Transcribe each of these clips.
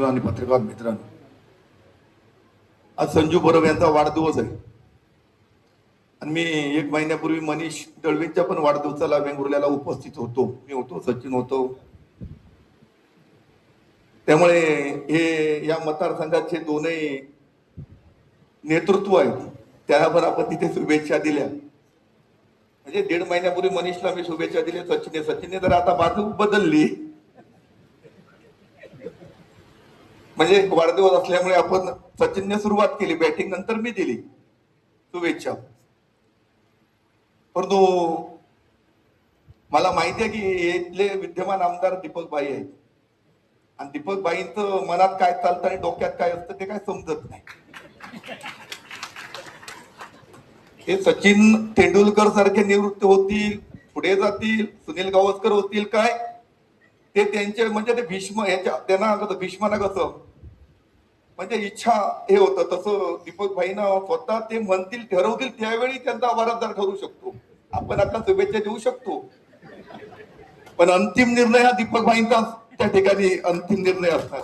आणि पत्रकार मित्रांनो, आज संजू परब यांचा वाढदिवस आहे आणि मी 1 महिन्यापूर्वी मनीष दळवींच्या पण वाढदिवसाला वेंगुर्ल्याला उपस्थित होतो. मी होतो, सचिन होतो. त्यामुळे हे या मतदारसंघाचे दोनही नेतृत्व आहेत, त्यांना पण आपण तिथे शुभेच्छा दिल्या. म्हणजे 1.5 महिन्यापूर्वी मनीषला मी शुभेच्छा दिल्या, सचिनने तर आता बाजू बदलली. म्हणजे वाढदिवस असल्यामुळे आपण सचिनने सुरुवात केली, बॅटिंग नंतर मी दिली शुभेच्छा. परंतु मला माहिती आहे की इथले विद्यमान आमदार दीपक भाई आहेत आणि दीपक भाईंचं मनात काय चालतं आणि डोक्यात काय असतं ते काय समजत नाही. हे सचिन तेंडुलकर सारखे निवृत्त होतील, पुढे जातील, सुनील गावस्कर होतील काय, ते त्यांचे म्हणजे ते भीष्म ह्याच्या त्यांना भीष्माला कसं म्हणजे इच्छा हे होतं, तसं दीपक भाईंना स्वतः ते म्हणतील, ठरवतील त्यावेळी त्यांचा वारसदार ठरू शकतो. आपण आता शुभेच्छा देऊ शकतो, पण अंतिम निर्णय हा दीपक भाईंचा त्या ठिकाणी अंतिम निर्णय असणार.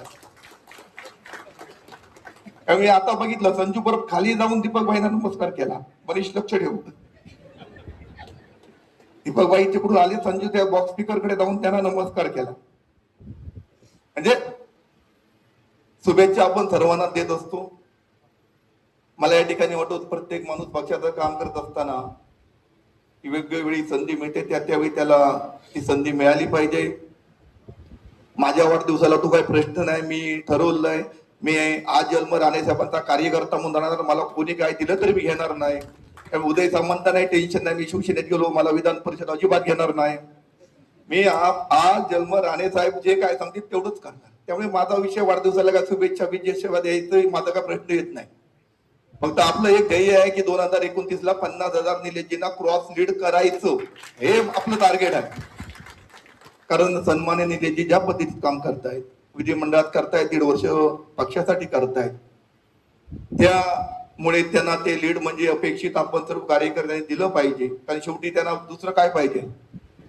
त्यामुळे आता बघितलं, संजू परब खाली जाऊन दीपक भाईंना नमस्कार केला. मनीष लक्ष ठेवू, दीपक भाई तिकडून आले, संजू त्या बॉक्स स्पीकर कडे जाऊन त्यांना नमस्कार केला. म्हणजे शुभेच्छा आपण सर्वांना देत असतो. मला या ठिकाणी वाटतं, प्रत्येक माणूस पक्षाचं काम करत असताना वेगवेगळी संधी मिळते, त्यावेळी त्याला ती संधी मिळाली पाहिजे. माझ्या वाढदिवसाला तो काही प्रश्न नाही, मी ठरवलंय, मी आज जन्म राणेसाहेबांचा कार्यकर्ता म्हणून जाणार, मला कोणी काय दिलं तरी मी घेणार नाही. उदय सामंत नाही, टेन्शन नाही, मी शिवसेनेत गेलो, मला विधान परिषद अजिबात घेणार नाही. मी आज जन्म राणेसाहेब जे काय सांगतील तेवढंच करणार. त्यामुळे माझा विषय वाढदिवसाला काय शुभेच्छा विजय द्यायचं माझा काय प्रश्न येत नाही. फक्त आपलं एक ध्येय आहे की 2029 ला 50,000 निलेजींना क्रॉस लीड करायचं, हे आपलं टार्गेट आहे. कारण सन्मान्य निलेजी ज्या पद्धतीत काम करतायत, विधिमंडळात करतायत, 1.5 वर्ष पक्षासाठी करतायत, त्यामुळे त्यांना ते लीड म्हणजे अपेक्षित आपण सर्व कार्यकर्त्यांनी दिलं पाहिजे. कारण शेवटी त्यांना दुसरं काय पाहिजे,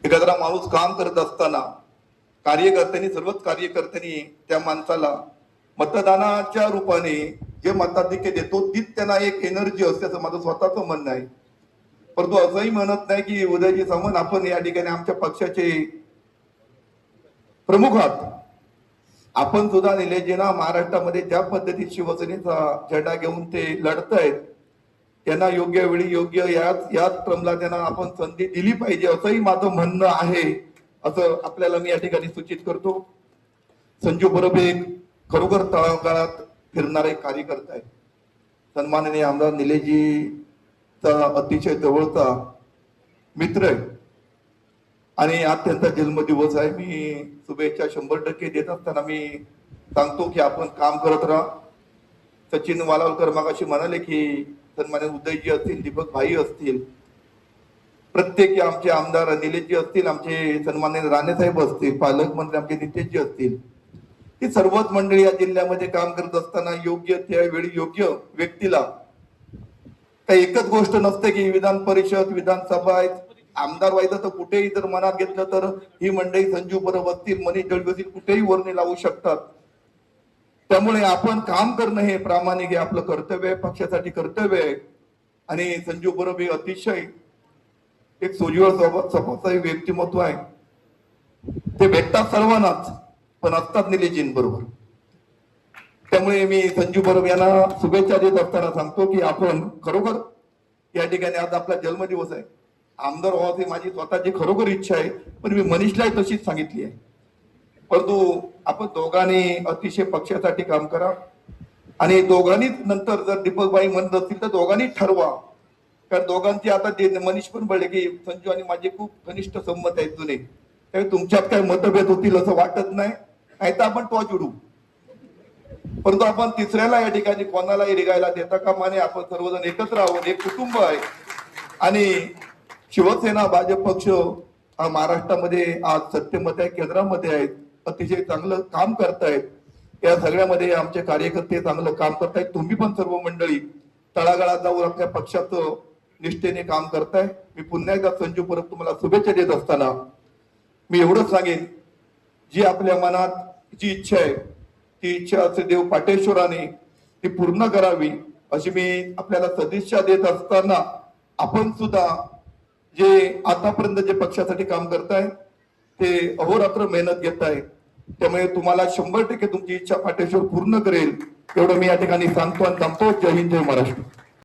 एखादा माणूस काम करत असताना कार्यकर्त्यांनी, सर्वच कार्यकर्त्यांनी त्या माणसाला मतदानाच्या रूपाने जे मताधिक्य देतो तीच त्यांना एक एनर्जी असते, असं माझं स्वतःच म्हणणं आहे. परंतु असंही म्हणत नाही की उदयजी सामंत आपण या ठिकाणी आमच्या पक्षाचे प्रमुख आहात, आपण सुद्धा निलेजींना महाराष्ट्रामध्ये ज्या पद्धतीत शिवसेनेचा झेंडा घेऊन ते लढतायत, त्यांना योग्य वेळी योग्य याच क्रमला त्यांना आपण संधी दिली पाहिजे, असंही माझं म्हणणं आहे. असं आपल्याला मी या ठिकाणी सूचित करतो. संजू परब एक खरोखर तळागाळात फिरणारा एक कार्यकर्ता आहे. सन्माननीय आमदार निलेजीचा अतिशय जवळचा मित्र आहे आणि आज त्यांचा जन्मदिवस आहे. मी शुभेच्छा 100% देत असताना मी सांगतो की आपण काम करत राहा. सचिन वालावलकर मगाशी म्हणाले की सन्मान्य उदयजी असतील, दीपक भाई असतील, प्रत्येक आमचे आमदार निलेशजी असतील, आमचे सन्मान्य राणेसाहेब असतील, पालकमंत्री आमचे नितेशजी असतील, ही सर्वच मंडळी या जिल्ह्यामध्ये काम करत असताना योग्य त्यावेळी योग्य व्यक्तीला, काही एकच गोष्ट नसते की विधान परिषद विधानसभा आमदार व्हायचं तर कुठेही जर मनात घेतलं तर ही मंडळी संजू परब असतील, मनीष दळवी असतील, कुठेही वर्णी लावू शकतात. त्यामुळे आपण काम करणं हे प्रामाणिक आहे, आपलं कर्तव्य आहे, पक्षासाठी कर्तव्य आहे. आणि संजू परब हे अतिशय एक सोज्वळ स्वभावाचं व्यक्तिमत्व आहे. ते भेटतात सर्वांनाच, पण असतात निलेजींबरोबर. त्यामुळे मी संजू परब यांना शुभेच्छा देत असताना सांगतो की आपण खरोखर या ठिकाणी आज आपला जन्मदिवस आहे, आमदार व्हावं माझी स्वतःची खरोखर इच्छा आहे, पण मी मनीषलाही तशीच सांगितली आहे. परंतु आपण दोघांनी अतिशय पक्षासाठी काम करा आणि दोघांनी नंतर जर दीपकबाई म्हणत असतील तर दोघांनी ठरवा. कारण दोघांची आता मनीष पण बोलले की संजू आणि माझे खूप घनिष्ठ संमत आहेत जुने, त्यामुळे तुमच्यात काही मतभेद होतील असं वाटत नाही, नाही तर आपण टॉच उडू. परंतु आपण तिसऱ्याला या ठिकाणी कोणालाही रिगायला देता कामा नये. आपण सर्वजण एकत्र आहोत, एक कुटुंब आहे. आणि शिवसेना भाजप पक्ष हा महाराष्ट्रामध्ये आज सत्तेमध्ये आहे, केंद्रामध्ये आहेत, अतिशय चांगलं काम करतायत. या सगळ्यामध्ये आमचे कार्यकर्ते चांगलं काम करतायत. तुम्ही पण सर्व मंडळी तळागाळात जाऊन आपल्या पक्षाचं निष्ठेने काम करताय. मी पुन्हा एकदा संजू परब तुम्हाला शुभेच्छा देत असताना मी एवढंच सांगेन, जी आपल्या मनात जी इच्छा आहे ती इच्छा असे देव पाटेश्वराने ती पूर्ण करावी अशी मी आपल्याला सदिच्छा देत असताना आपण सुद्धा जे आतापर्यंत जे पक्षासाठी काम करताय ते अहोरात्र मेहनत घेताय, त्यामुळे तुम्हाला 100% तुमची इच्छा पाटेश्वर पूर्ण करेल एवढं मी या ठिकाणी सांगतो आणि थांबतो. जय हिंद, जय महाराष्ट्र.